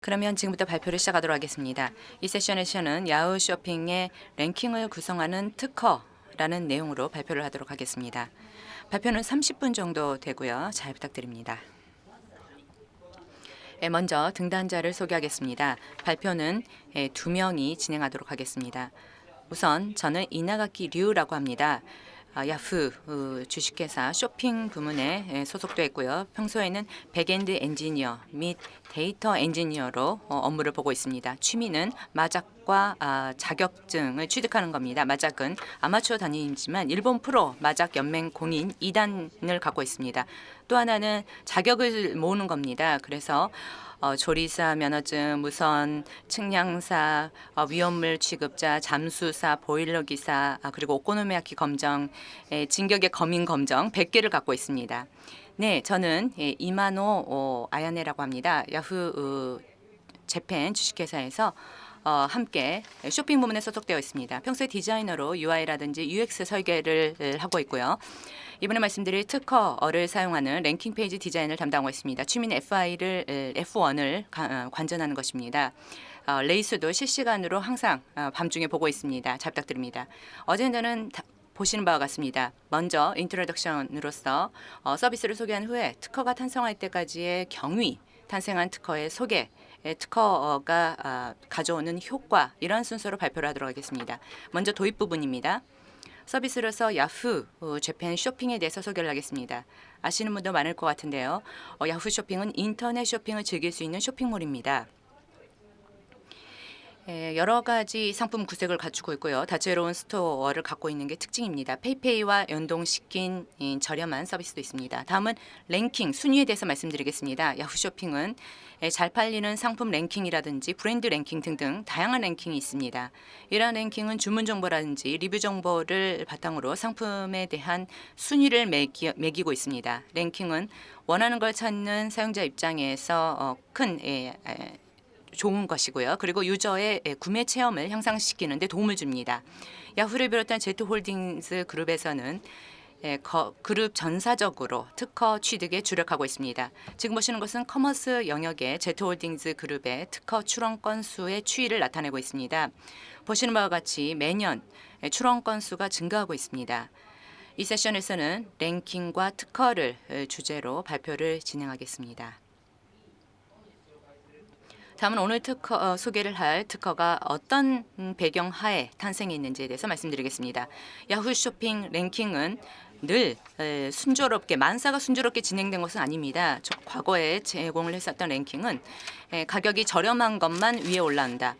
그러면 지금부터 발표를 시작하도록 하겠습니다. 이 세션에서는 야후 쇼핑의 랭킹을 구성하는 특허라는 내용으로 발표를 하도록 하겠습니다. 발표는 30분 정도 되고요. 잘 부탁드립니다. 먼저 등단자를 소개하겠습니다. 발표는 2명이 진행하도록 하겠습니다. 우선 저는 이나가키 류라고 합니다. 야후 주식회사 쇼핑 부문에 소속되어 있고요. 평소에는 백엔드 엔지니어 및 데이터 엔지니어로 업무를 보고 있습니다. 취미는 마작과 자격증을 취득하는 겁니다. 마작은 아마추어 단위이지만 일본 프로 마작 연맹 공인 2단을 갖고 있습니다. 또 하나는 자격을 모으는 겁니다. 그래서 조리사 면허증, 무선 측량사, 위험물 취급자, 잠수사, 보일러 기사, 그리고 오코노미야키 검정, 진격의 검인 검정 100개를 갖고 있습니다. 네, 저는 이마노 아야네라고 합니다. 야후 재팬 주식회사에서 함께 쇼핑 부문에 소속되어 있습니다. 평소에 디자이너로 UI라든지 UX 설계를 하고 있고요. 이번에 말씀드릴 특허를 사용하는 랭킹 페이지 디자인을 담당하고 있습니다. 취미는 F1을 관전하는 것입니다. 레이스도 실시간으로 항상 밤중에 보고 있습니다. 잘 부탁드립니다. 어젠다는 보시는 바와 같습니다. 먼저 인트로덕션으로서 서비스를 소개한 후에 특허가 탄생할 때까지의 경위, 탄생한 특허의 소개, 특허가 가져오는 효과 이런 순서로 발표를 하도록 하겠습니다. 먼저 도입 부분입니다. 서비스로서 야후 재팬 쇼핑에 대해서 소개를 하겠습니다. 아시는 분도 많을 것 같은데요. 야후 쇼핑은 인터넷 쇼핑을 즐길 수 있는 쇼핑몰입니다. 여러 가지 상품 구색을 갖추고 있고요. 다채로운 스토어를 갖고 있는 게 특징입니다. 페이페이와 연동시킨 저렴한 서비스도 있습니다. 다음은 랭킹, 순위에 대해서 말씀드리겠습니다. 야후 쇼핑은 잘 팔리는 상품 랭킹이라든지 브랜드 랭킹 등등 다양한 랭킹이 있습니다. 이러한 랭킹은 주문 정보라든지 리뷰 정보를 바탕으로 상품에 대한 순위를 매기고 있습니다. 랭킹은 원하는 걸 찾는 사용자 입장에서 큰 좋은 것이고요. 그리고 유저의 구매 체험을 향상시키는 데 도움을 줍니다. 야후를 비롯한 제트홀딩스 그룹에서는 그룹 전사적으로 특허 취득에 주력하고 있습니다. 지금 보시는 것은 커머스 영역의 제트홀딩스 그룹의 특허 출원 건수의 추이를 나타내고 있습니다. 보시는 바와 같이 매년 출원 건수가 증가하고 있습니다. 이 세션에서는 랭킹과 특허를 주제로 발표를 진행하겠습니다. 다음은 오늘 소개를 할 특허가 어떤 배경 하에 탄생했는지에 대해서 말씀드리겠습니다. 야후 쇼핑 랭킹은 늘 순조롭게 만사가 순조롭게 진행된 것은 아닙니다. 과거에 제공을 했었던 랭킹은 가격이 저렴한 것만 위에 올라온다.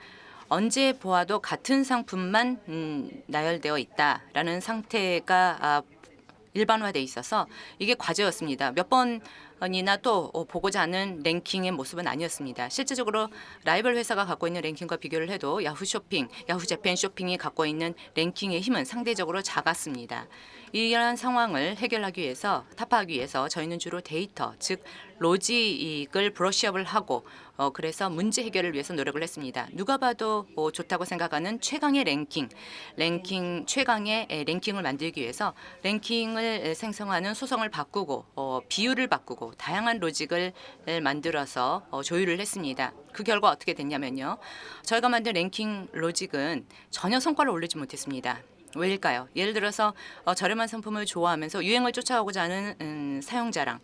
언제 보아도 같은 상품만 나열되어 있다라는 상태가 일반화돼 있어서 이게 과제였습니다. 몇 번이나 또 보고자 하는 랭킹의 모습은 아니었습니다. 실제적으로 라이벌 회사가 갖고 있는 랭킹과 비교를 해도 야후 쇼핑, 야후 재팬 쇼핑이 갖고 있는 랭킹의 힘은 상대적으로 작았습니다. 이러한 상황을 해결하기 위해서 타파하기 위해서 저희는 주로 데이터, 즉 로직을 브러쉬업을 하고 그래서 문제 해결을 위해서 노력을 했습니다. 누가 봐도 좋다고 생각하는 최강의 최강의 랭킹을 만들기 위해서 랭킹을 생성하는 소성을 바꾸고 비율을 바꾸고 다양한 로직을 만들어서 조율을 했습니다. 그 결과 어떻게 됐냐면요. 저희가 만든 랭킹 로직은 전혀 성과를 올리지 못했습니다. 왜일까요? 예를 들어서 저렴한 상품을 좋아하면서 유행을 쫓아오고자 하는 사용자랑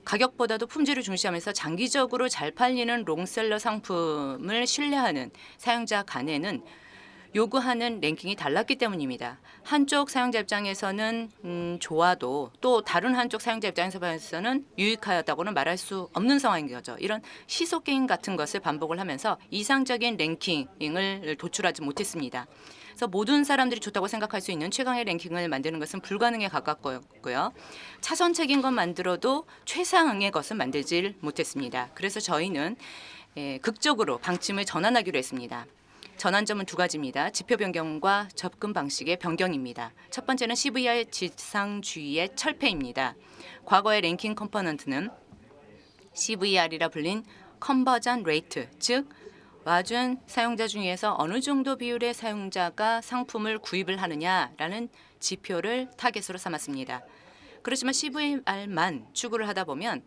가격보다도 품질을 중시하면서 장기적으로 잘 팔리는 롱셀러 상품을 신뢰하는 사용자 간에는 요구하는 랭킹이 달랐기 때문입니다. 한쪽 사용자 입장에서는 좋아도 또 다른 한쪽 사용자 입장에서는 유익하였다고는 말할 수 없는 상황인 거죠. 이런 시소 게임 같은 것을 반복을 하면서 이상적인 랭킹을 도출하지 못했습니다. 그래서 모든 사람들이 좋다고 생각할 수 있는 최강의 랭킹을 만드는 것은 불가능에 가깝고요. 차선책인 것 만들어도 최상의 것은 만들질 못했습니다. 그래서 저희는 극적으로 방침을 전환하기로 했습니다. 전환점은 두 가지입니다. 지표 변경과 접근 방식의 변경입니다. 첫 번째는 CVR 지상주의의 철폐입니다. 과거의 랭킹 컴포넌트는 CVR이라 불린 컨버전 레이트, 즉 와준 사용자 중에서 어느 정도 비율의 사용자가 상품을 구입을 하느냐라는 지표를 타겟으로 삼았습니다. 그렇지만 CVR만 추구를 하다 보면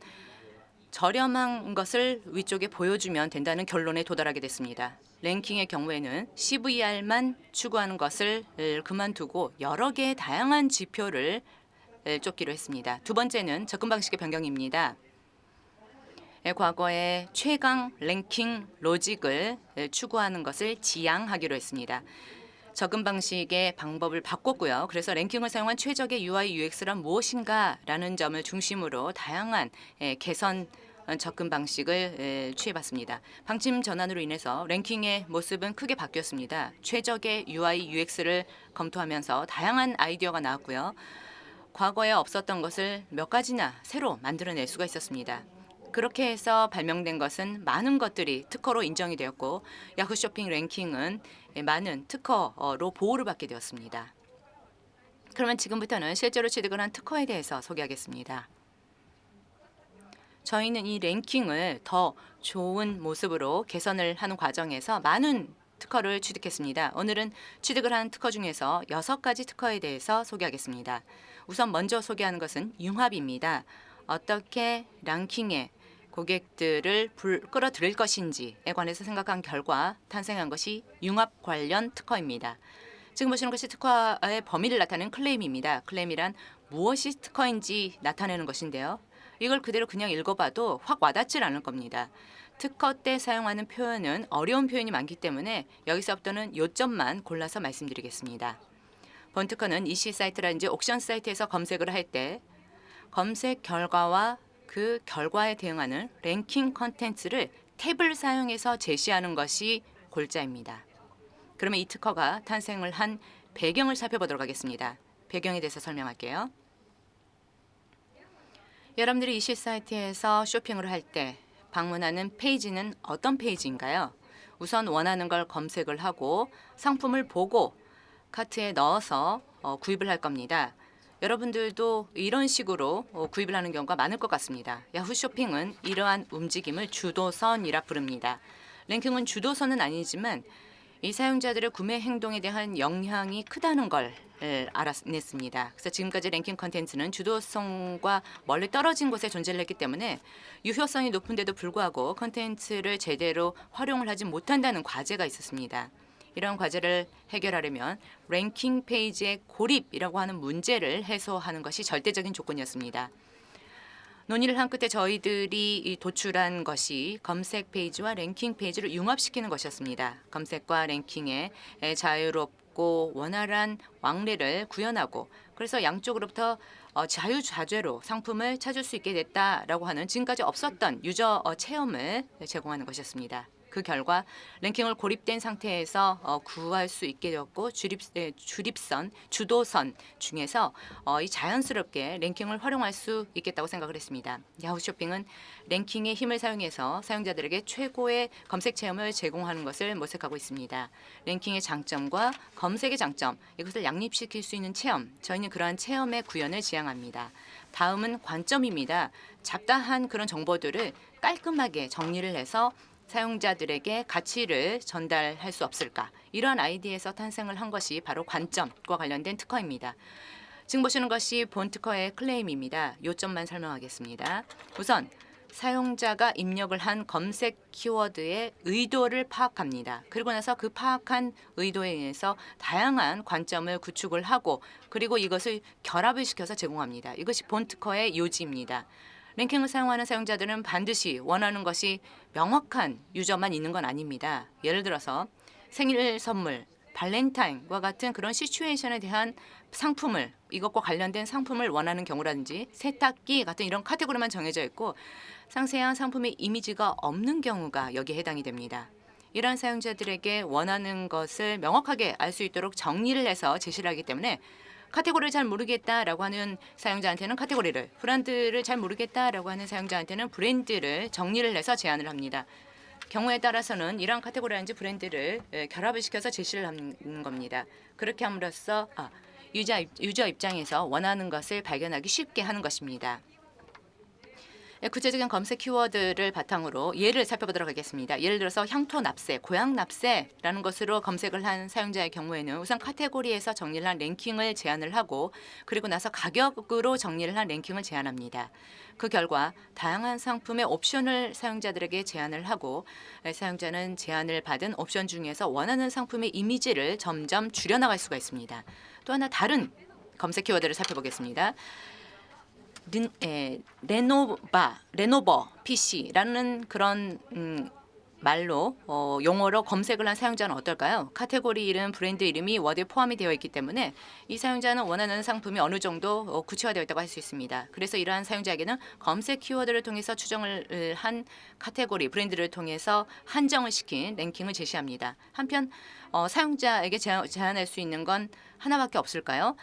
저렴한 것을 위쪽에 보여주면 된다는 결론에 도달하게 됐습니다. 랭킹의 경우에는 CVR만 추구하는 것을 그만두고 여러 개의 다양한 지표를 쫓기로 했습니다. 두 번째는 접근 방식의 변경입니다. 과거에 최강 랭킹 로직을 추구하는 것을 지양하기로 했습니다. 접근 방식의 방법을 바꿨고요. 그래서 랭킹을 사용한 최적의 UI, UX란 무엇인가라는 점을 중심으로 다양한 개선 접근 방식을 취해봤습니다. 방침 전환으로 인해서 랭킹의 모습은 크게 바뀌었습니다. 최적의 UI, UX를 검토하면서 다양한 아이디어가 나왔고요. 과거에 없었던 것을 몇 가지나 새로 만들어낼 수가 있었습니다. 그렇게 해서 발명된 것은 많은 것들이 특허로 인정이 되었고 야후 쇼핑 랭킹은 많은 특허로 보호를 받게 되었습니다. 그러면 지금부터는 실제로 취득을 한 특허에 대해서 소개하겠습니다. 저희는 이 랭킹을 더 좋은 모습으로 개선을 하는 과정에서 많은 특허를 취득했습니다. 오늘은 취득을 한 특허 중에서 6가지 특허에 대해서 소개하겠습니다. 우선 먼저 소개하는 것은 융합입니다. 어떻게 랭킹에 고객들을 끌어들일 것인지에 관해서 생각한 결과 탄생한 것이 융합 관련 특허입니다. 지금 보시는 것이 특허의 범위를 나타내는 클레임입니다. 클레임이란 무엇이 특허인지 나타내는 것인데요. 이걸 그대로 그냥 읽어봐도 확 와닿질 않을 겁니다. 특허 때 사용하는 표현은 어려운 표현이 많기 때문에 여기서부터는 요점만 골라서 말씀드리겠습니다. 본 특허는 EC 사이트라든지 옥션 사이트에서 검색을 할 때 검색 결과와 그 결과에 대응하는 랭킹 컨텐츠를 탭을 사용해서 제시하는 것이 골자입니다. 그러면 이 특허가 탄생을 한 배경을 살펴보도록 하겠습니다. 배경에 대해서 설명할게요. 여러분들이 EC 사이트에서 쇼핑을 할 때 방문하는 페이지는 어떤 페이지인가요? 우선 원하는 걸 검색을 하고 상품을 보고 카트에 넣어서 구입을 할 겁니다. 여러분들도 이런 식으로 구입을 하는 경우가 많을 것 같습니다. 야후 쇼핑은 이러한 움직임을 주도선이라 부릅니다. 랭킹은 주도선은 아니지만 이 사용자들의 구매 행동에 대한 영향이 크다는 걸 알아냈습니다. 그래서 지금까지 랭킹 컨텐츠는 주도성과 멀리 떨어진 곳에 존재를 했기 때문에 유효성이 높은데도 불구하고 컨텐츠를 제대로 활용을 하지 못한다는 과제가 있었습니다. 이런 과제를 해결하려면 랭킹 페이지의 고립이라고 하는 문제를 해소하는 것이 절대적인 조건이었습니다. 논의를 한 끝에 저희들이 도출한 것이 검색 페이지와 랭킹 페이지를 융합시키는 것이었습니다. 검색과 랭킹의 자유롭고 원활한 왕래를 구현하고 그래서 양쪽으로부터 자유자재로 상품을 찾을 수 있게 됐다라고 하는 지금까지 없었던 유저 체험을 제공하는 것이었습니다. 그 결과 랭킹을 고립된 상태에서 구할 수 있게 되었고 주립선, 주도선 중에서 이 자연스럽게 랭킹을 활용할 수 있겠다고 생각을 했습니다. 야후 쇼핑은 랭킹의 힘을 사용해서 사용자들에게 최고의 검색 체험을 제공하는 것을 모색하고 있습니다. 랭킹의 장점과 검색의 장점, 이것을 양립시킬 수 있는 체험, 저희는 그러한 체험의 구현을 지향합니다. 다음은 관점입니다. 잡다한 그런 정보들을 깔끔하게 정리를 해서 사용자들에게 가치를 전달할 수 없을까? 이러한 아이디어에서 탄생을 한 것이 바로 관점과 관련된 특허입니다. 지금 보시는 것이 본 특허의 클레임입니다. 요점만 설명하겠습니다. 우선 사용자가 입력을 한 검색 키워드의 의도를 파악합니다. 그리고 나서 그 파악한 의도에 의해서 다양한 관점을 구축을 하고 그리고 이것을 결합을 시켜서 제공합니다. 이것이 본 특허의 요지입니다. 랭킹을 사용하는 사용자들은 반드시 원하는 것이 명확한 유저만 있는 건 아닙니다. 예를 들어서 생일 선물, 발렌타인과 같은 그런 시츄에이션에 대한 상품을 이것과 관련된 상품을 원하는 경우라든지 세탁기 같은 이런 카테고리만 정해져 있고 상세한 상품의 이미지가 없는 경우가 여기에 해당이 됩니다. 이러한 사용자들에게 원하는 것을 명확하게 알 수 있도록 정리를 해서 제시를 하기 때문에 카테고리를 잘 모르겠다라고 하는 사용자한테는 카테고리를, 브랜드를 잘 모르겠다라고 하는 사용자한테는 브랜드를 정리를 해서 제안을 합니다. 경우에 따라서는 이러한 카테고리라든지 브랜드를 결합을 시켜서 제시를 하는 겁니다. 그렇게 함으로써 유저 입장에서 원하는 것을 발견하기 쉽게 하는 것입니다. 구체적인 검색 키워드를 바탕으로 예를 살펴보도록 하겠습니다. 예를 들어서 향토 납세, 고향 납세라는 것으로 검색을 한 사용자의 경우에는 우선 카테고리에서 정리를 한 랭킹을 제안을 하고 그리고 나서 가격으로 정리를 한 랭킹을 제안합니다. 그 결과 다양한 상품의 옵션을 사용자들에게 제안을 하고 사용자는 제안을 받은 옵션 중에서 원하는 상품의 이미지를 점점 줄여나갈 수가 있습니다. 또 하나 다른 검색 키워드를 살펴보겠습니다. 레노버 PC라는 그런 말로 용어로 검색을 한 사용자는 어떨까요? 카테고리 이름, 브랜드 이름이 워드에 포함이 되어 있기 때문에 이 사용자는 원하는 상품이 어느 정도 구체화되어 있다고 할 수 있습니다. 그래서 이러한 사용자에게는 검색 키워드를 통해서 추정을 한 카테고리, 브랜드를 통해서 한정을 시킨 랭킹을 제시합니다. 한편 사용자에게 제안할 수 있는 건 하나밖에 없을까요?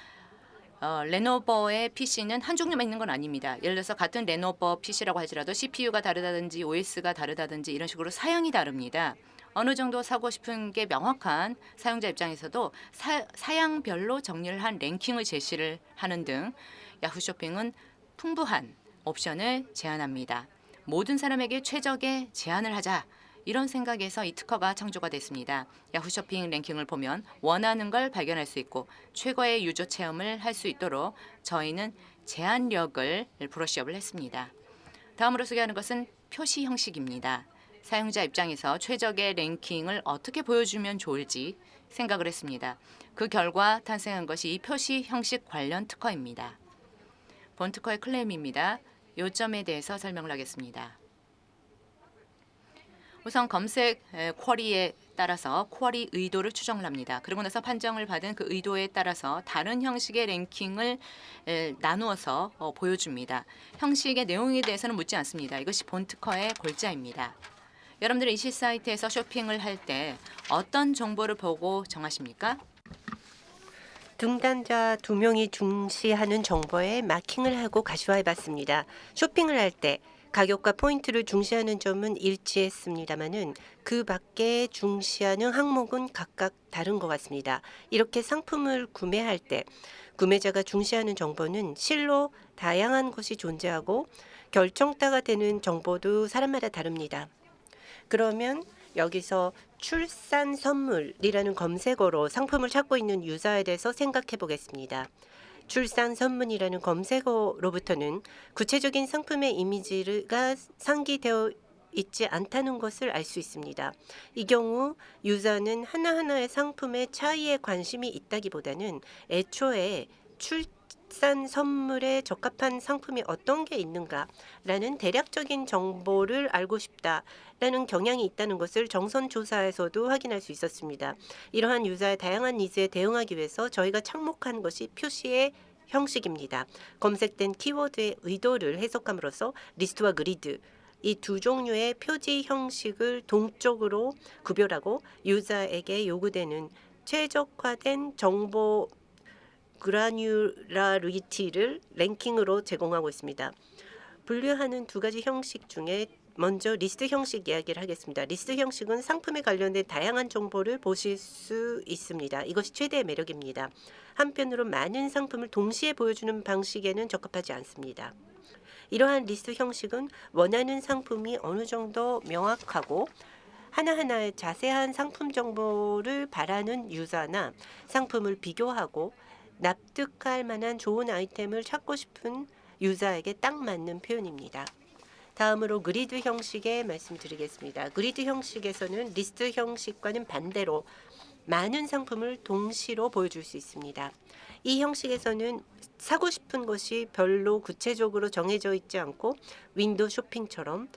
레노버의 PC는 한 종류만 있는 건 아닙니다. 예를 들어서 같은 레노버 PC라고 할지라도 CPU가 다르다든지 OS가 다르다든지 이런 식으로 사양이 다릅니다. 어느 정도 사고 싶은 게 명확한 사용자 입장에서도 사양별로 정리를 한 랭킹을 제시를 하는 등 야후 쇼핑은 풍부한 옵션을 제안합니다. 모든 사람에게 최적의 제안을 하자. 이런 생각에서 이 특허가 창조가 됐습니다. 야후 쇼핑 랭킹을 보면 원하는 걸 발견할 수 있고 최고의 유저 체험을 할 수 있도록 저희는 제안력을 브러쉬업을 했습니다. 다음으로 소개하는 것은 표시 형식입니다. 사용자 입장에서 최적의 랭킹을 어떻게 보여주면 좋을지 생각을 했습니다. 그 결과 탄생한 것이 이 표시 형식 관련 특허입니다. 본 특허의 클레임입니다. 요점에 대해서 설명을 하겠습니다. 우선 검색 쿼리에 따라서 쿼리 의도를 추정을 합니다. 그리고 나서 판정을 받은 그 의도에 따라서 다른 형식의 랭킹을 나누어서 보여줍니다. 형식의 내용에 대해서는 묻지 않습니다. 이것이 본 특허의 골자입니다. 여러분들 이 사이트에서 쇼핑을 할 때 어떤 정보를 보고 정하십니까? 등단자 2명이 중시하는 정보에 마킹을 하고 가시화해봤습니다. 쇼핑을 할 때 가격과 포인트를 중시하는 점은 일치했습니다마는 그 밖에 중시하는 항목은 각각 다른 것 같습니다. 이렇게 상품을 구매할 때 구매자가 중시하는 정보는 실로 다양한 것이 존재하고 결정타가 되는 정보도 사람마다 다릅니다. 그러면 여기서 출산 선물이라는 검색어로 상품을 찾고 있는 유저에 대해서 생각해 보겠습니다. 출산 선물이라는 검색어로부터는 구체적인 상품의 이미지가 상기되어 있지 않다는 것을 알 수 있습니다. 이 경우 유저는 하나하나의 상품의 차이에 관심이 있다기보다는 애초에 출산 선물에 적합한 상품이 어떤 게 있는가라는 대략적인 정보를 알고 싶다라는 경향이 있다는 것을 정선 조사에서도 확인할 수 있었습니다. 이러한 유저의 다양한 니즈에 대응하기 위해서 저희가 착목한 것이 표시의 형식입니다. 검색된 키워드의 의도를 해석함으로써 리스트와 그리드 이 두 종류의 표지 형식을 동적으로 구별하고 유저에게 요구되는 최적화된 정보 그라뉴라리티를 랭킹으로 제공하고 있습니다. 분류하는 두 가지 형식 중에 먼저 리스트 형식 이야기를 하겠습니다. 리스트 형식은 상품에 관련된 다양한 정보를 보실 수 있습니다. 이것이 최대의 매력입니다. 한편으로 많은 상품을 동시에 보여주는 방식에는 적합하지 않습니다. 이러한 리스트 형식은 원하는 상품이 어느 정도 명확하고 하나하나의 자세한 상품 정보를 바라는 유저나 상품을 비교하고 납득할 만한 좋은 아이템을 찾고 싶은 유저에게 딱 맞는 표현입니다. 다음으로 그리드 형식에 말씀드리겠습니다. 그리드 형식에서는 리스트 형식과는 반대로 많은 상품을 동시로 보여줄 수 있습니다. 이 형식에서는 사고 싶은 것이 별로 구체적으로 정해져 있지 않고 윈도우 쇼핑처럼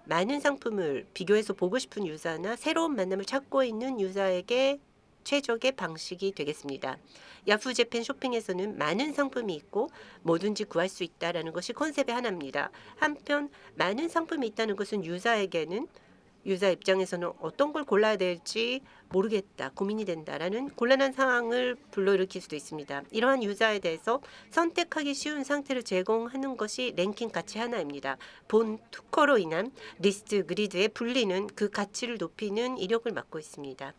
많은 상품을 비교해서 보고 싶은 유저나 새로운 만남을 찾고 있는 유저에게 최적의 방식이 되겠습니다. 야후 재팬 쇼핑에서는 많은 상품이 있고 뭐든지 구할 수 있다는 것이 컨셉의 하나입니다. 한편 많은 상품이 있다는 것은 유저 입장에서는 어떤 걸 골라야 될지 모르겠다, 고민이 된다라는 곤란한 상황을 불러일으킬 수도 있습니다. 이러한 유저에 대해서 선택하기 쉬운 상태를 제공하는 것이 랭킹 가치 하나입니다. 본 특허로 인한 리스트 그리드의 분리는 그 가치를 높이는 이력을 맡고 있습니다.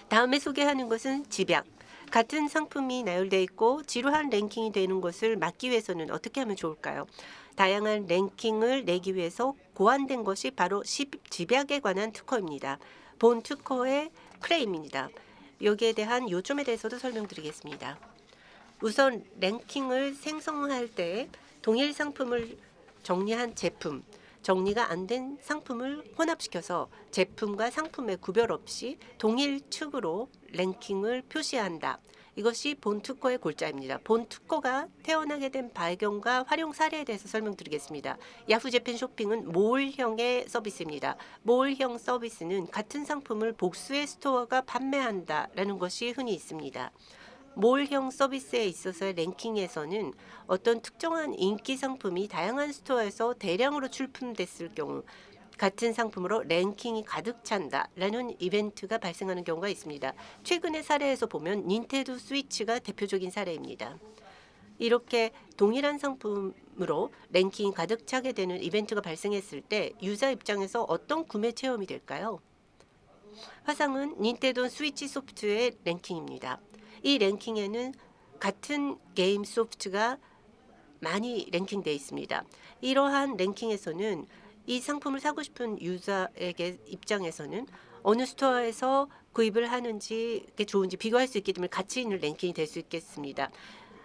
다음에 소개하는 것은 집약. 같은 상품이 나열되어 있고 지루한 랭킹이 되는 것을 막기 위해서는 어떻게 하면 좋을까요? 다양한 랭킹을 내기 위해서 고안된 것이 바로 집약에 관한 특허입니다. 본 특허의 클레임입니다. 여기에 대한 요점에 대해서도 설명드리겠습니다. 우선 랭킹을 생성할 때 동일 상품을 정리한 제품, 정리가 안 된 상품을 혼합시켜서 제품과 상품의 구별 없이 동일 축으로 랭킹을 표시한다. 이것이 본 특허의 골자입니다. 본 특허가 태어나게 된 배경과 활용 사례에 대해서 설명드리겠습니다. 야후 재팬 쇼핑은 몰형의 서비스입니다. 몰형 서비스는 같은 상품을 복수의 스토어가 판매한다라는 것이 흔히 있습니다. 몰형 서비스에 있어서의 랭킹에서는 어떤 특정한 인기 상품이 다양한 스토어에서 대량으로 출품됐을 경우 같은 상품으로 랭킹이 가득 찬다라는 이벤트가 발생하는 경우가 있습니다. 최근의 사례에서 보면 닌텐도 스위치가 대표적인 사례입니다. 이렇게 동일한 상품으로 랭킹이 가득 차게 되는 이벤트가 발생했을 때 유저 입장에서 어떤 구매 체험이 될까요? 화상은 닌텐도 스위치 소프트의 랭킹입니다. 이 랭킹에는 같은 게임 소프트가 많이 랭킹되어 있습니다. 이러한 랭킹에서는 이 상품을 사고 싶은 유저에게 입장에서는 어느 스토어에서 구입을 하는지 좋은지 비교할 수 있기 때문에 가치 있는 랭킹이 될 수 있겠습니다.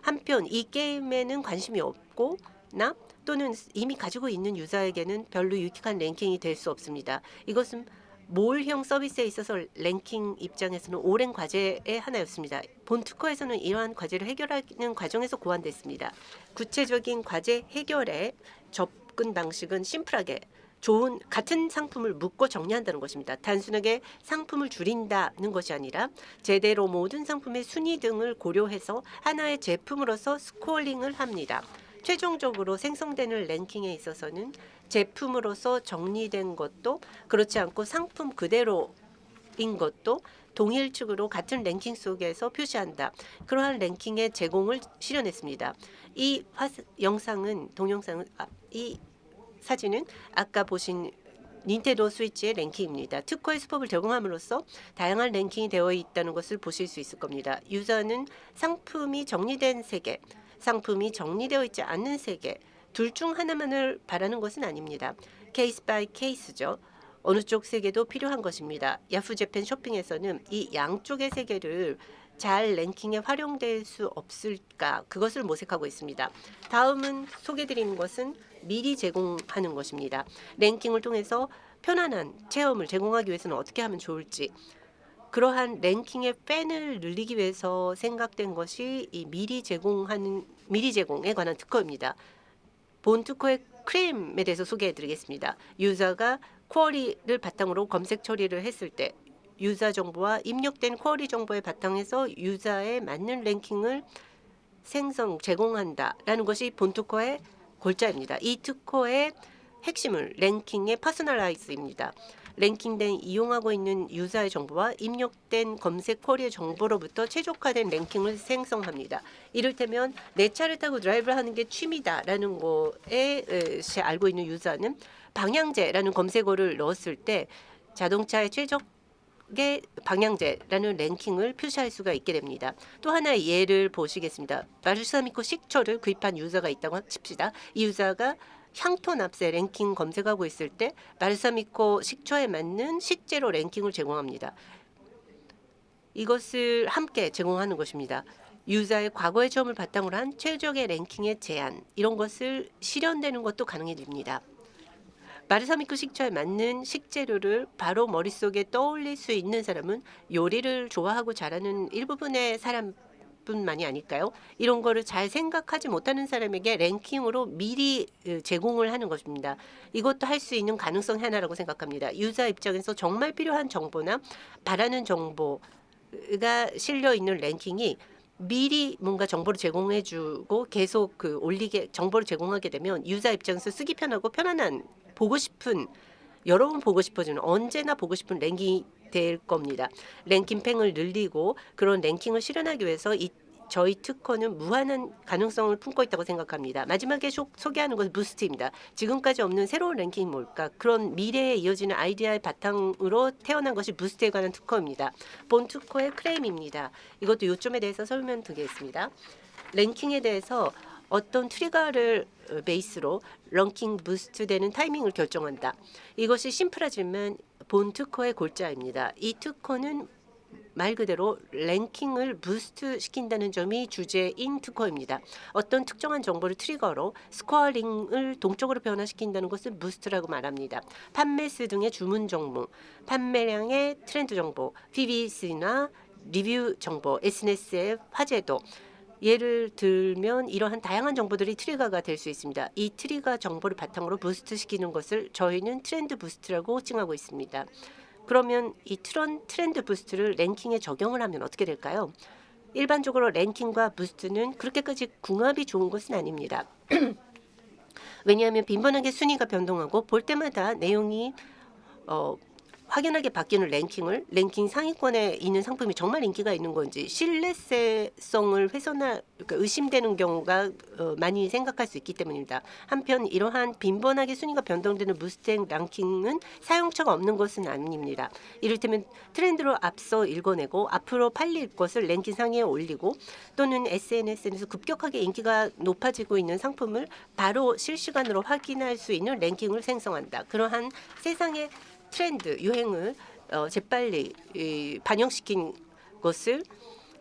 한편 이 게임에는 관심이 없거나 또는 이미 가지고 있는 유저에게는 별로 유익한 랭킹이 될 수 없습니다. 이것은 몰형 서비스에 있어서 랭킹 입장에서는 오랜 과제의 하나였습니다. 본 특허에서는 이러한 과제를 해결하는 과정에서 고안됐습니다. 구체적인 과제 해결의 접근 방식은 심플하게 같은 상품을 묶고 정리한다는 것입니다. 단순하게 상품을 줄인다는 것이 아니라 제대로 모든 상품의 순위 등을 고려해서 하나의 제품으로서 스코어링을 합니다. 최종적으로 생성되는 랭킹에 있어서는 제품으로서 정리된 것도 그렇지 않고 상품 그대로인 것도 동일 축으로 같은 랭킹 속에서 표시한다. 그러한 랭킹의 제공을 실현했습니다. 이 사진은 아까 보신 닌텐도 스위치의 랭킹입니다. 특허의 수법을 적용함으로써 다양한 랭킹이 되어 있다는 것을 보실 수 있을 겁니다. 유저는 상품이 정리된 세계, 상품이 정리되어 있지 않는 세계, 둘 중 하나만을 바라는 것은 아닙니다. 케이스 바이 케이스죠. 어느 쪽 세계도 필요한 것입니다. 야후 재팬 쇼핑에서는 이 양쪽의 세계를 잘 랭킹에 활용될 수 없을까 그것을 모색하고 있습니다. 다음은 소개드리는 것은 미리 제공하는 것입니다. 랭킹을 통해서 편안한 체험을 제공하기 위해서는 어떻게 하면 좋을지 그러한 랭킹의 팬을 늘리기 위해서 생각된 것이 이 미리 제공에 관한 특허입니다. 본 특허의 클레임에 대해서 소개해드리겠습니다. 유저가 쿼리를 바탕으로 검색 처리를 했을 때 유저 정보와 입력된 쿼리 정보에 바탕해서 유저에 맞는 랭킹을 제공한다라는 것이 본 특허의 골자입니다. 이 특허의 핵심은 랭킹의 퍼스널라이즈입니다. 랭킹된 이용하고 있는 유저의 정보와 입력된 검색 쿼리의 정보로부터 최적화된 랭킹을 생성합니다. 이를테면 내 차를 타고 드라이브를 하는 게 취미다라는 거에 알고 있는 유저는 방향제라는 검색어를 넣었을 때 자동차의 최적의 방향제라는 랭킹을 표시할 수가 있게 됩니다. 또 하나의 예를 보시겠습니다. 마르사미코 식초를 구입한 유저가 있다고 칩시다. 이 유저가 향토 납세 랭킹 검색하고 있을 때 발사미코 식초에 맞는 식재료 랭킹을 제공합니다. 이것을 함께 제공하는 것입니다. 유저의 과거의 체험을 바탕으로 한 최적의 랭킹의 제안 이런 것을 실현되는 것도 가능해집니다. 마르사미코 식초에 맞는 식재료를 바로 머릿속에 떠올릴 수 있는 사람은 요리를 좋아하고 잘하는 일부분의 사람뿐만이 아닐까요? 이런 거를 잘 생각하지 못하는 사람에게 랭킹으로 미리 제공을 하는 것입니다. 이것도 할 수 있는 가능성 하나라고 생각합니다. 유저 입장에서 정말 필요한 정보나 바라는 정보가 실려 있는 랭킹이 미리 뭔가 정보를 제공해주고 계속 정보를 제공하게 되면 유저 입장에서 쓰기 편하고 편안한 여러 번 보고 싶어지는 언제나 보고 싶은 랭킹이 될 겁니다. 랭킹 팽을 늘리고 그런 랭킹을 실현하기 위해서 저희 특허는 무한한 가능성을 품고 있다고 생각합니다. 마지막에 소개하는 것은 부스트입니다. 지금까지 없는 새로운 랭킹이 뭘까? 그런 미래에 이어지는 아이디어의 바탕으로 태어난 것이 부스트에 관한 특허입니다. 본 특허의 클레임입니다. 이것도 요점에 대해서 설명드리겠습니다. 랭킹에 대해서 어떤 트리거를 베이스로 ranking 부스트되는 타이밍을 결정한다. 이것이 심플하지만 본 특허의 골자입니다. 이 특허는 말 그대로 랭킹을 부스트 시킨다는 점이 주제인 특허입니다. 어떤 특정한 정보를 트리거로 스코어링을 동적으로 변화시킨다는 것을 부스트라고 말합니다. 판매수 등의 주문 정보, 판매량의 트렌드 정보, PVC나 리뷰 정보, SNS의 화제도, 예를 들면 이러한 다양한 정보들이 트리거가 될 수 있습니다. 이 트리거 정보를 바탕으로 부스트 시키는 것을 저희는 트렌드 부스트라고 칭하고 있습니다. 그러면 이 트렌드 부스트를 랭킹에 적용을 하면 어떻게 될까요? 일반적으로 랭킹과 부스트는 그렇게까지 궁합이 좋은 것은 아닙니다. 왜냐하면 빈번하게 순위가 변동하고 볼 때마다 내용이 확연하게 바뀌는 랭킹 상위권에 있는 상품이 정말 인기가 있는 건지 신뢰성을 그러니까 의심되는 경우가 많이 생각할 수 있기 때문입니다. 한편 이러한 빈번하게 순위가 변동되는 무스탱 랭킹은 사용처가 없는 것은 아닙니다. 이를테면 트렌드로 앞서 읽어내고 앞으로 팔릴 것을 랭킹 상위에 올리고 또는 SNS에서 급격하게 인기가 높아지고 있는 상품을 바로 실시간으로 확인할 수 있는 랭킹을 생성한다. 그러한 세상의 트렌드, 유행을 재빨리 반영시킨 것을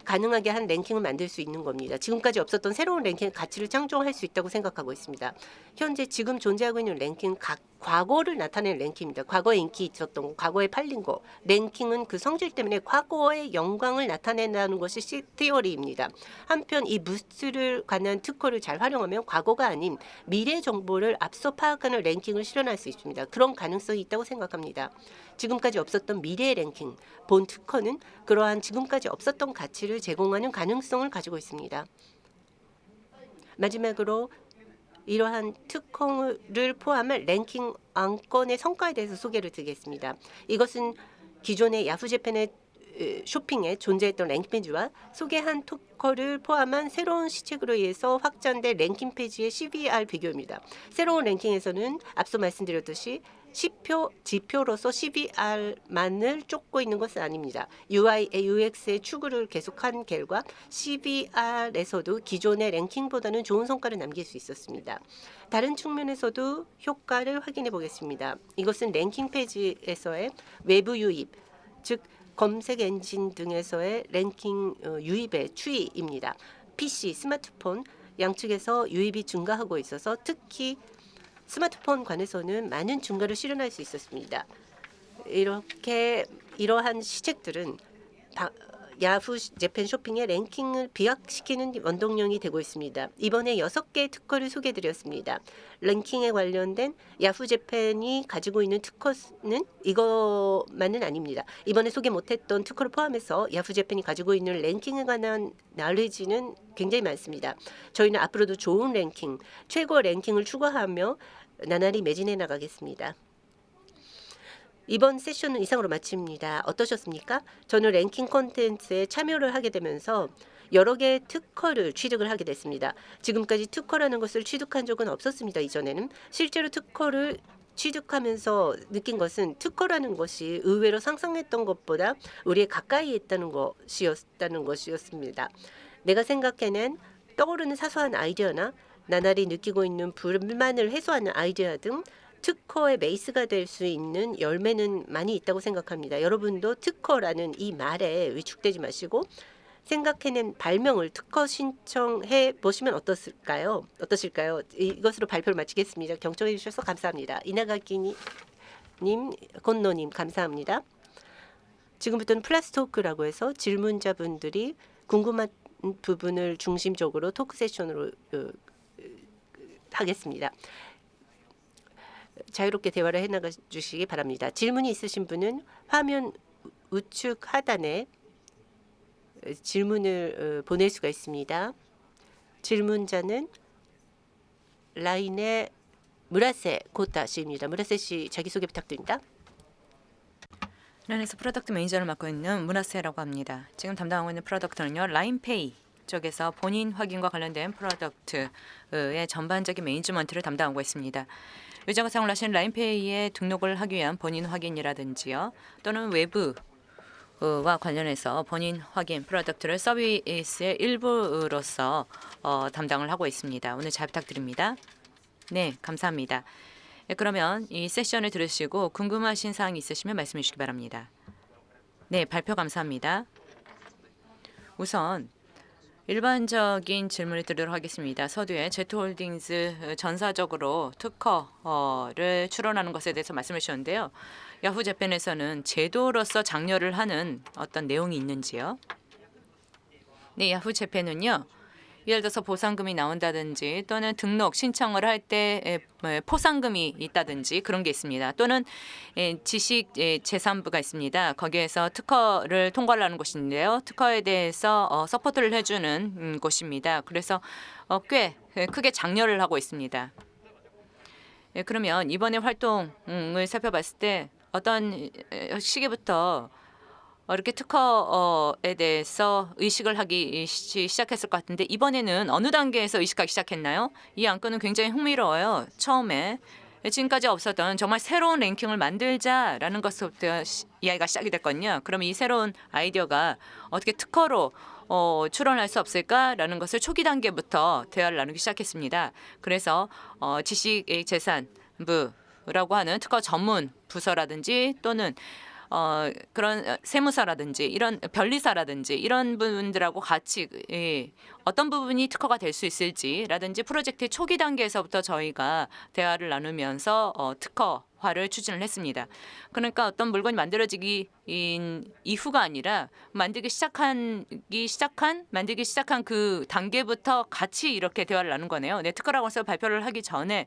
가능하게 한 랭킹을 만들 수 있는 겁니다. 지금까지 없었던 새로운 랭킹의 가치를 창조할 수 있다고 생각하고 있습니다. 현재 지금 존재하고 있는 랭킹은 과거를 나타내는 랭킹입니다. 과거에 인기 있었던 거, 과거에 팔린 거. 랭킹은 그 성질 때문에 과거의 영광을 나타낸다는 것이 티어리입니다. 한편 이 부스트를 관한 특허를 잘 활용하면 과거가 아닌 미래 정보를 앞서 파악하는 랭킹을 실현할 수 있습니다. 그런 가능성이 있다고 생각합니다. 지금까지 없었던 미래 랭킹, 본 특허는 그러한 지금까지 없었던 가치를 제공하는 가능성을 가지고 있습니다. 마지막으로 이러한 특허를 포함한 랭킹 안건의 성과에 대해서 소개를 드리겠습니다. 이것은 기존의 야후재팬의 쇼핑에 존재했던 랭킹 페이지와 소개한 특허를 포함한 새로운 시책으로 의해서 확장된 랭킹 페이지의 CBR 비교입니다. 새로운 랭킹에서는 앞서 말씀드렸듯이 지표로서 CBR만을 쫓고 있는 것은 아닙니다. UI, UX의 추구를 계속한 결과 CBR에서도 기존의 랭킹보다는 좋은 성과를 남길 수 있었습니다. 다른 측면에서도 효과를 확인해 보겠습니다. 이것은 랭킹 페이지에서의 외부 유입, 즉 검색 엔진 등에서의 랭킹 유입의 추이입니다. PC, 스마트폰 양측에서 유입이 증가하고 있어서 특히 스마트폰 관해서는 많은 증가를 실현할 수 있었습니다. 이러한 시책들은 야후 재팬 쇼핑의 랭킹을 비약시키는 원동력이 되고 있습니다. 이번에 6개의 특허를 소개해드렸습니다. 랭킹에 관련된 야후 재팬이 가지고 있는 특허는 이것만은 아닙니다. 이번에 소개 못했던 특허를 포함해서 야후 재팬이 가지고 있는 랭킹에 관한 나레지는 굉장히 많습니다. 저희는 앞으로도 좋은 랭킹, 최고 랭킹을 추구하며 나날이 매진해 나가겠습니다. 이번 세션은 이상으로 마칩니다. 어떠셨습니까? 저는 랭킹 콘텐츠에 참여를 하게 되면서 여러 개의 특허를 취득을 하게 됐습니다. 지금까지 특허라는 것을 취득한 적은 없었습니다. 이전에는 실제로 특허를 취득하면서 느낀 것은 특허라는 것이 의외로 상상했던 것보다 우리에 가까이 있다는 것이었습니다. 내가 생각해낸 떠오르는 사소한 아이디어나 나날이 느끼고 있는 불만을 해소하는 아이디어 등 특허의 베이스가 될 수 있는 열매는 많이 있다고 생각합니다. 여러분도 특허라는 이 말에 위축되지 마시고 생각해낸 발명을 특허 신청해 보시면 어떠실까요? 이것으로 발표를 마치겠습니다. 경청해 주셔서 감사합니다. 이나가키님, 건노님 감사합니다. 지금부터는 플러스 토크라고 해서 질문자분들이 궁금한 부분을 중심적으로 토크 세션으로 하겠습니다. 자유롭게 대화를 해나가 주시기 바랍니다. 질문이 있으신 분은 화면 우측 하단에 질문을 보낼 수가 있습니다. 질문자는 라인의 무라세 고타 씨입니다. 무라세 씨 자기소개 부탁드립니다. 라인에서 프로덕트 매니저를 맡고 있는 무라세라고 합니다. 지금 담당하고 있는 프로덕트는요. 라인페이 쪽에서 본인 확인과 관련된 프로덕트의 전반적인 매니지먼트를 담당하고 있습니다. 유저가 사용을 하시는 라인페이에 등록을 하기 위한 본인 확인이라든지요. 또는 외부와 관련해서 본인 확인 프로덕트를 서비스의 일부로서 담당을 하고 있습니다. 오늘 잘 부탁드립니다. 네, 감사합니다. 그러면 이 세션을 들으시고 궁금하신 사항이 있으시면 말씀해 주시기 바랍니다. 네, 발표 감사합니다. 우선 일반적인 질문을 드리도록 하겠습니다. 서두에 제트홀딩스 전사적으로 특허를 출원하는 것에 대해서 말씀해 주셨는데요. 야후재팬에서는 제도로서 장려를 하는 어떤 내용이 있는지요? 네, 야후재팬은요. 예를 들어서 보상금이 나온다든지 또는 등록 신청을 할 때 포상금이 있다든지 그런 게 있습니다. 또는 지식 재산부가 있습니다. 거기에서 특허를 통과를 하는 곳인데요. 특허에 대해서 서포트를 해주는 곳입니다. 그래서 꽤 크게 장려를 하고 있습니다. 그러면 이번에 활동을 살펴봤을 때 어떤 시기부터 이렇게 특허에 대해서 의식을 하기 시작했을 것 같은데 이번에는 어느 단계에서 의식하기 시작했나요? 이 안건은 굉장히 흥미로워요. 처음에 지금까지 없었던 정말 새로운 랭킹을 만들자라는 것부터 이야기가 시작이 됐거든요. 그럼 이 새로운 아이디어가 어떻게 특허로 출원할 수 없을까라는 것을 초기 단계부터 대화를 나누기 시작했습니다. 그래서 지식재산부라고 하는 특허 전문 부서라든지 또는 그런 세무사라든지 이런 변리사라든지 이런 분들하고 같이 어떤 부분이 특허가 될 수 있을지라든지 프로젝트의 초기 단계에서부터 저희가 대화를 나누면서 특허화를 추진을 했습니다. 그러니까 어떤 물건이 만들어지기 이후가 아니라 만들기 시작한 그 단계부터 같이 이렇게 대화를 나눈 거네요. 네, 특허라고 해서 발표를 하기 전에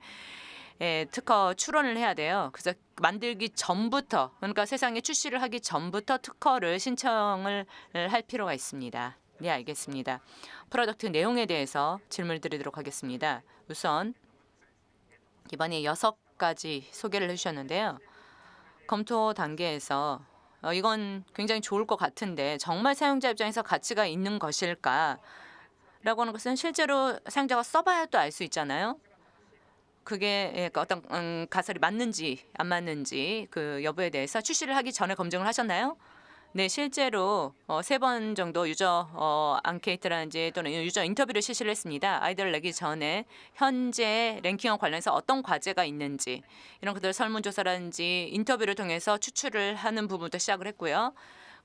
특허 출원을 해야 돼요. 그래서 만들기 전부터 그러니까 세상에 출시를 하기 전부터 특허를 신청을 할 필요가 있습니다. 네, 알겠습니다. 프로덕트 내용에 대해서 질문을 드리도록 하겠습니다. 우선 이번에 6가지 소개를 해주셨는데요. 검토 단계에서 이건 굉장히 좋을 것 같은데 정말 사용자 입장에서 가치가 있는 것일까? 라고 하는 것은 실제로 사용자가 써봐야 또 알 수 있잖아요. 그게 어떤 가설이 맞는지 안 맞는지 그 여부에 대해서 출시를 하기 전에 검증을 하셨나요? 네, 실제로 3번 정도 유저 앙케이트라든지 또는 유저 인터뷰를 실시를 했습니다. 아이디어를 내기 전에 현재 랭킹과 관련해서 어떤 과제가 있는지 이런 것들 설문조사라든지 인터뷰를 통해서 추출을 하는 부분부터 시작을 했고요.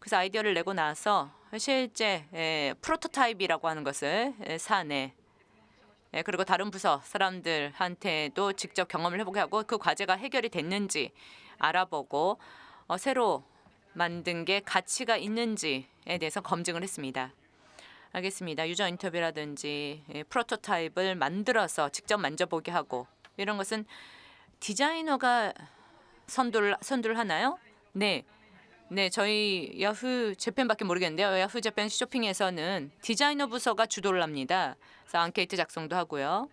그래서 아이디어를 내고 나서 실제 프로토타입이라고 하는 것을 사내 그리고 다른 부서 사람들한테도 직접 경험을 해보게 하고 그 과제가 해결이 됐는지 알아보고 새로 만든 게 가치가 있는지에 대해서 검증을 했습니다. 알겠습니다. 유저 인터뷰라든지 프로토타입을 만들어서 직접 만져보게 하고 이런 것은 디자이너가 선두를 하나요? 네. 네, 저희 야후 재팬밖에 모르겠는데요. 야후 재팬 쇼핑에서는 디자이너 부서가 주도를 합니다. 그래서 앙케이트 작성도 하고요.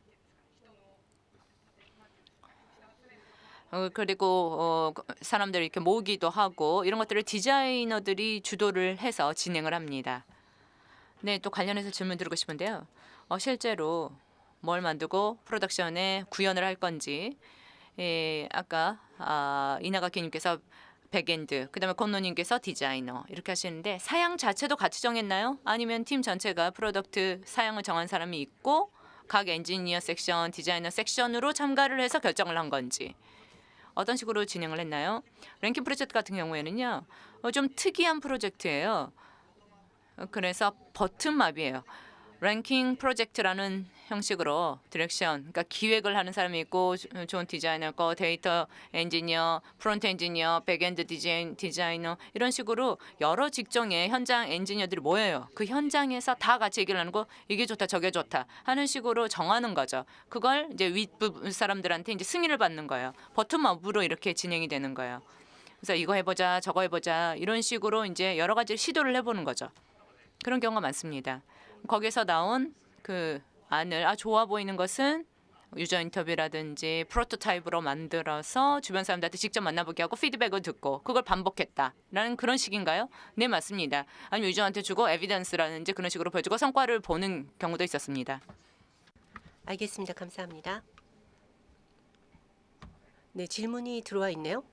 그리고 사람들 이렇게 모으기도 하고 이런 것들을 디자이너들이 주도를 해서 진행을 합니다. 네, 또 관련해서 질문 드리고 싶은데요. 실제로 뭘 만들고 프로덕션에 구현을 할 건지 아까 이나가키님께서 백엔드, 그다음에 건노님께서 디자이너 이렇게 하시는데 사양 자체도 같이 정했나요? 아니면 팀 전체가 프로덕트 사양을 정한 사람이 있고 각 엔지니어 섹션, 디자이너 섹션으로 참가를 해서 결정을 한 건지 어떤 식으로 진행을 했나요? 랭킹 프로젝트 같은 경우에는요. 좀 특이한 프로젝트예요. 그래서 버튼맵이에요. 랭킹 프로젝트라는 형식으로 디렉션, 그러니까 기획을 하는 사람이 있고 좋은 디자이너 있고 데이터 엔지니어, 프론트 엔지니어, 백엔드 디자이너 이런 식으로 여러 직종의 현장 엔지니어들이 모여요. 그 현장에서 다 같이 얘기를 나누고 이게 좋다 저게 좋다 하는 식으로 정하는 거죠. 그걸 이제 윗부분 사람들한테 이제 승인을 받는 거예요. 버튼업으로 이렇게 진행이 되는 거예요. 그래서 이거 해보자 저거 해보자 이런 식으로 이제 여러 가지 시도를 해보는 거죠. 그런 경우가 많습니다. 거기서 나온 그 안을 좋아 보이는 것은 유저 인터뷰라든지 프로토타입으로 만들어서 주변 사람들한테 직접 만나보게 하고 피드백을 듣고 그걸 반복했다라는 그런 식인가요? 네, 맞습니다. 아니면 유저한테 주고 에비던스라든지 그런 식으로 보여주고 성과를 보는 경우도 있었습니다. 알겠습니다. 감사합니다. 네, 질문이 들어와 있네요.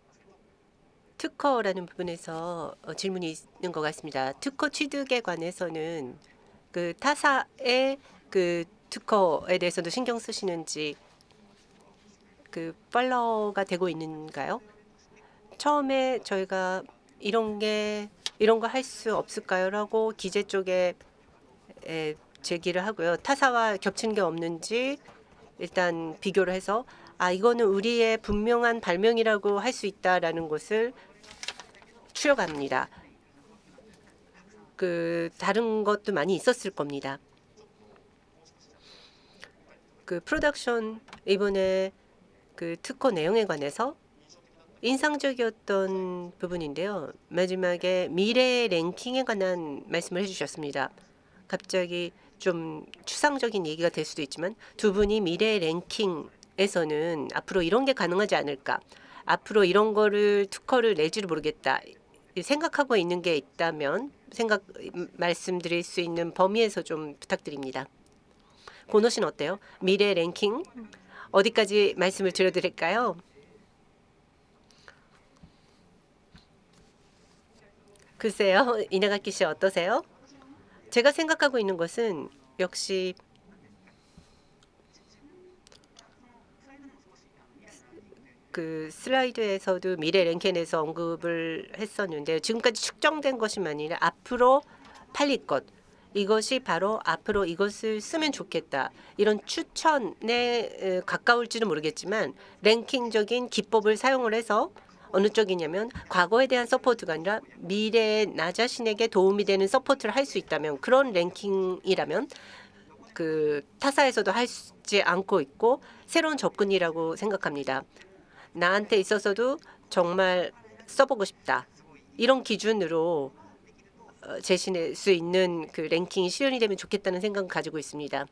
특허라는 부분에서 질문이 있는 것 같습니다. 특허 취득에 관해서는 그 타사의 그 특허에 대해서도 신경 쓰시는지 그 팔로워가 되고 있는가요? 처음에 저희가 이런 거 할 수 없을까요?라고 기재 쪽에 제기를 하고요. 타사와 겹치는 게 없는지 일단 비교를 해서 이거는 우리의 분명한 발명이라고 할 수 있다라는 것을 추려갑니다. 그 다른 것도 많이 있었을 겁니다. 그 프로덕션 이번에 그 특허 내용에 관해서 인상적이었던 부분인데요. 마지막에 미래 랭킹에 관한 말씀을 해주셨습니다. 갑자기 좀 추상적인 얘기가 될 수도 있지만 두 분이 미래 랭킹에서는 앞으로 이런 게 가능하지 않을까, 앞으로 이런 거를 특허를 낼지를 모르겠다 생각하고 있는 게 있다면 말씀드릴 수 있는 범위에서 좀 부탁드립니다. 고노 씨는 어때요? 미래 랭킹 어디까지 말씀을 드려드릴까요? 글쎄요, 이나가키 씨 어떠세요? 제가 생각하고 있는 것은 역시 그 슬라이드에서도 미래 랭킹에서 언급을 했었는데 지금까지 측정된 것이 아니라 앞으로 팔릴 것, 이것이 바로 앞으로 이것을 쓰면 좋겠다, 이런 추천에 가까울지는 모르겠지만 랭킹적인 기법을 사용을 해서 어느 쪽이냐면 과거에 대한 서포트가 아니라 미래에 나 자신에게 도움이 되는 서포트를 할 수 있다면 그런 랭킹이라면 그 타사에서도 하지 않고 있고 새로운 접근이라고 생각합니다. 나한테 있어서도 정말 써보고 싶다, 이런 기준으로 제시할 수 있는 그 랭킹이 실현이 되면 좋겠다는 생각을 가지고 있습니다.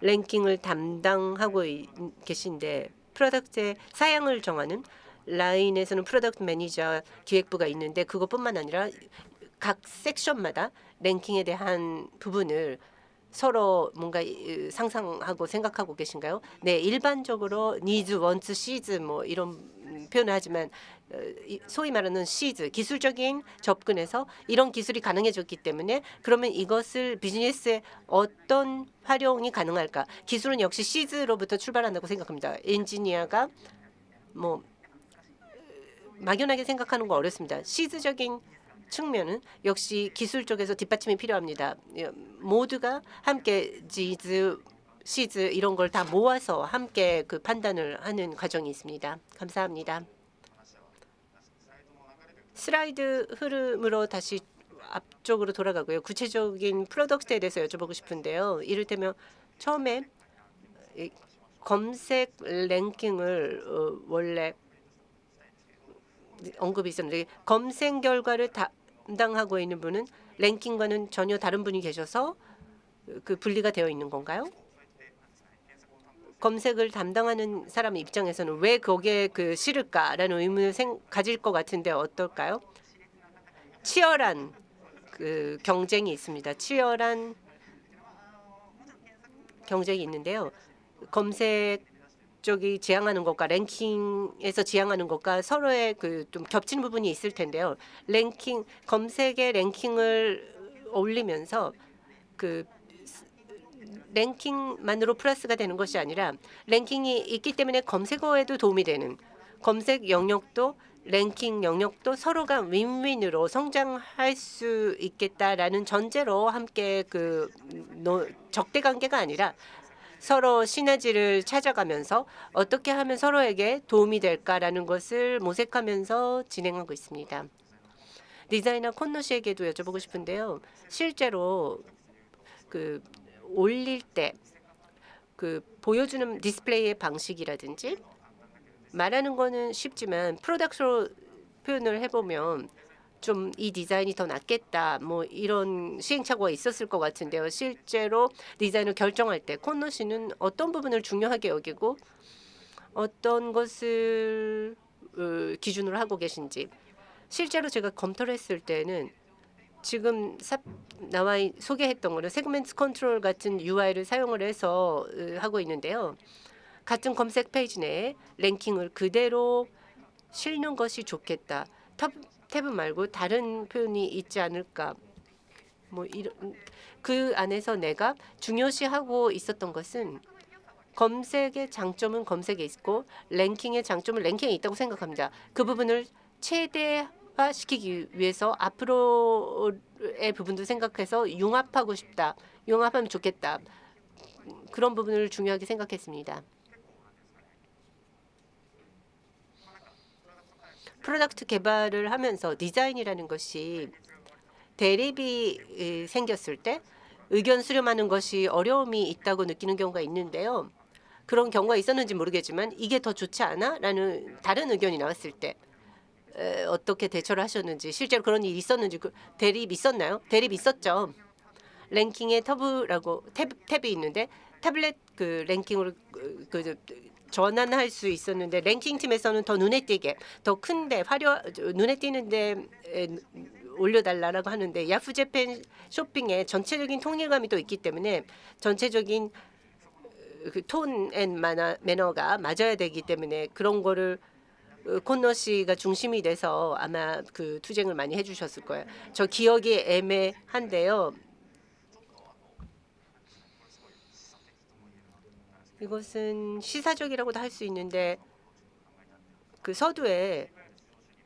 랭킹을 담당하고 계신데 프로덕트의 사양을 정하는 라인에서는 프로덕트 매니저 기획부가 있는데 그것뿐만 아니라 각 섹션마다 랭킹에 대한 부분을 서로 뭔가 상상하고 생각하고 계신가요? 네, 일반적으로 니즈, 원츠, 시즈 뭐 이런 표현을 하지만 소위 말하는 시즈, 기술적인 접근에서 이런 기술이 가능해졌기 때문에 그러면 이것을 비즈니스에 어떤 활용이 가능할까? 기술은 역시 시즈로부터 출발한다고 생각합니다. 엔지니어가 뭐 막연하게 생각하는 거 어렵습니다. 시즈적인 측면은 역시 기술 쪽에서 뒷받침이 필요합니다. 모두가 함께 지즈, 시즈 이런 걸 다 모아서 함께 그 판단을 하는 과정이 있습니다. 감사합니다. 슬라이드 흐름으로 다시 앞쪽으로 돌아가고요. 구체적인 프로덕트에 대해서 여쭤보고 싶은데요. 이를테면 처음에 검색 랭킹을 원래 언급이 있었는데 검색 결과를 담당하고 있는 분은 랭킹과는 전혀 다른 분이 계셔서 그 분리가 되어 있는 건가요? 검색을 담당하는 사람 입장에서는 왜 거기에 그 실을까라는 의문을 가질 것 같은데 어떨까요? 치열한 그 경쟁이 있습니다. 치열한 경쟁이 있는데요. 검색 쪽이 지향하는 것과 랭킹에서 지향하는 것과 서로의 그 좀 겹치는 부분이 있을 텐데요. 검색의 랭킹을 올리면서 그 랭킹만으로 플러스가 되는 것이 아니라 랭킹이 있기 때문에 검색어에도 도움이 되는, 검색 영역도 랭킹 영역도 서로가 윈윈으로 성장할 수 있겠다라는 전제로 함께 그 적대 관계가 아니라 서로 시너지를 찾아가면서 어떻게 하면 서로에게 도움이 될까라는 것을 모색하면서 진행하고 있습니다. 디자이너 콘노 씨에게도 여쭤보고 싶은데요. 실제로 그 올릴 때 그 보여주는 디스플레이의 방식이라든지 말하는 거는 쉽지만 프로덕트로 표현을 해보면 좀 이 디자인이 더 낫겠다 뭐 이런 시행착오가 있었을 것 같은데요. 실제로 디자인을 결정할 때 콘노 씨는 어떤 부분을 중요하게 여기고 어떤 것을 기준으로 하고 계신지. 실제로 제가 검토를 했을 때는 지금 소개했던 거는 세그멘트 컨트롤 같은 UI를 사용을 해서 하고 있는데요. 같은 검색 페이지 내에 랭킹을 그대로 실는 것이 좋겠다. 탭은 말고 다른 표현이 있지 않을까. 뭐 이런 그 안에서 내가 중요시하고 있었던 것은 검색의 장점은 검색에 있고 랭킹의 장점은 랭킹에 있다고 생각합니다. 그 부분을 최대화시키기 위해서 앞으로의 부분도 생각해서 융합하고 싶다. 융합하면 좋겠다. 그런 부분을 중요하게 생각했습니다. 프로덕트 개발을 하면서 디자인이라는 것이 대립이 생겼을 때 의견 수렴하는 것이 어려움이 있다고 느끼는 경우가 있는데요. 그런 경우가 있었는지 모르겠지만 이게 더 좋지 않아? 라는 다른 의견이 나왔을 때 어떻게 대처를 하셨는지, 실제로 그런 일이 있었는지, 대립 있었나요? 대립 있었죠. 랭킹에 탭이 있는데 태블릿 그 랭킹으로 전환할 수 있었는데 랭킹 팀에서는 더 눈에 띄게 더 큰데 눈에 띄는데 올려달라고 하는데 야후 재팬 쇼핑에 전체적인 통일감이 또 있기 때문에 전체적인 그 톤 앤 매너가 맞아야 되기 때문에 그런 거를 콘너 씨가 중심이 돼서 아마 그 투쟁을 많이 해주셨을 거예요. 저 기억이 애매한데요. 이것은 시사적이라고도 할 수 있는데 그 서두에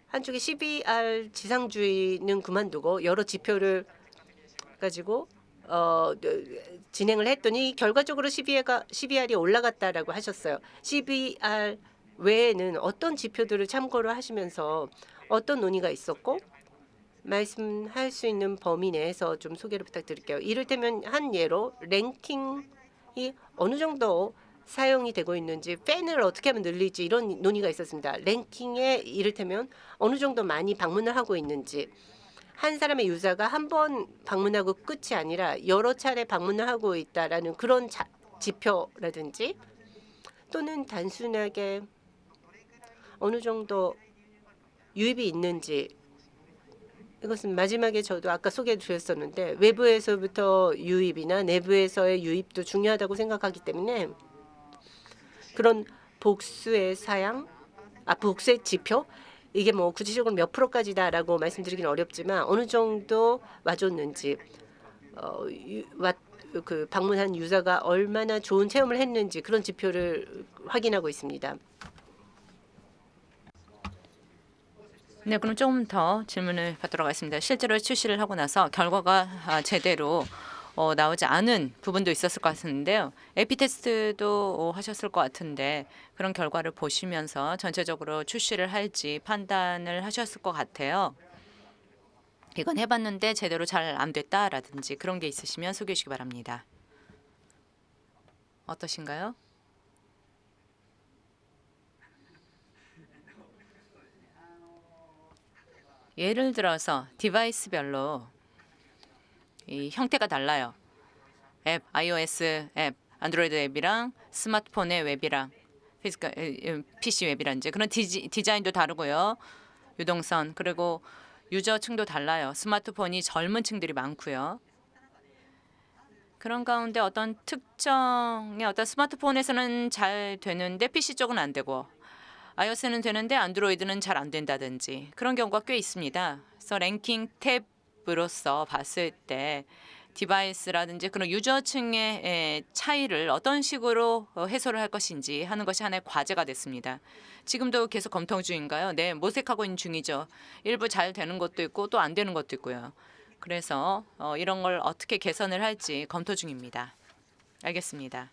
한쪽에 CBR 지상주의는 그만두고 여러 지표를 가지고 진행을 했더니 결과적으로 CBR이 올라갔다라고 하셨어요. CBR 외에는 어떤 지표들을 참고를 하시면서 어떤 논의가 있었고 말씀할 수 있는 범위 내에서 좀 소개를 부탁드릴게요. 이를테면 한 예로 랭킹이 어느 정도 사용이 되고 있는지 팬을 어떻게 하면 늘리지 이런 논의가 있었습니다. 랭킹에 이를테면 어느 정도 많이 방문을 하고 있는지 한 사람의 유저가 한 번 방문하고 끝이 아니라 여러 차례 방문을 하고 있다라는 그런 지표라든지 또는 단순하게 어느 정도 유입이 있는지 이것은 마지막에 저도 아까 소개해 드렸었는데 외부에서부터 유입이나 내부에서의 유입도 중요하다고 생각하기 때문에 그런 복수의 복수의 지표 이게 뭐 구체적으로 몇 프로까지다라고 말씀드리기는 어렵지만 어느 정도 와줬는지 그 방문한 유저가 얼마나 좋은 체험을 했는지 그런 지표를 확인하고 있습니다. 네, 그럼 조금 더 질문을 받도록 하겠습니다. 실제로 출시를 하고 나서 결과가 제대로 나오지 않은 부분도 있었을 것 같은데요. AP 테스트도 하셨을 것 같은데 그런 결과를 보시면서 전체적으로 출시를 할지 판단을 하셨을 것 같아요. 이건 해봤는데 제대로 잘 안 됐다라든지 그런 게 있으시면 소개해 주시기 바랍니다. 어떠신가요? 예를 들어서 디바이스별로 이 형태가 달라요. 앱, iOS 앱, 안드로이드 앱이랑 스마트폰의 웹이랑 PC 웹이란지 그런 디자인도 다르고요. 유동선 그리고 유저층도 달라요. 스마트폰이 젊은 층들이 많고요. 그런 가운데 어떤 특정의 어떤 스마트폰에서는 잘 되는데 PC 쪽은 안 되고 iOS는 되는데 안드로이드는 잘 안 된다든지 그런 경우가 꽤 있습니다. 그래서 랭킹 탭으로서 봤을 때 디바이스라든지 그런 유저층의 차이를 어떤 식으로 해소를 할 것인지 하는 것이 하나의 과제가 됐습니다. 지금도 계속 검토 중인가요? 네, 모색하고 있는 중이죠. 일부 잘 되는 것도 있고 또 안 되는 것도 있고요. 그래서 이런 걸 어떻게 개선을 할지 검토 중입니다. 알겠습니다.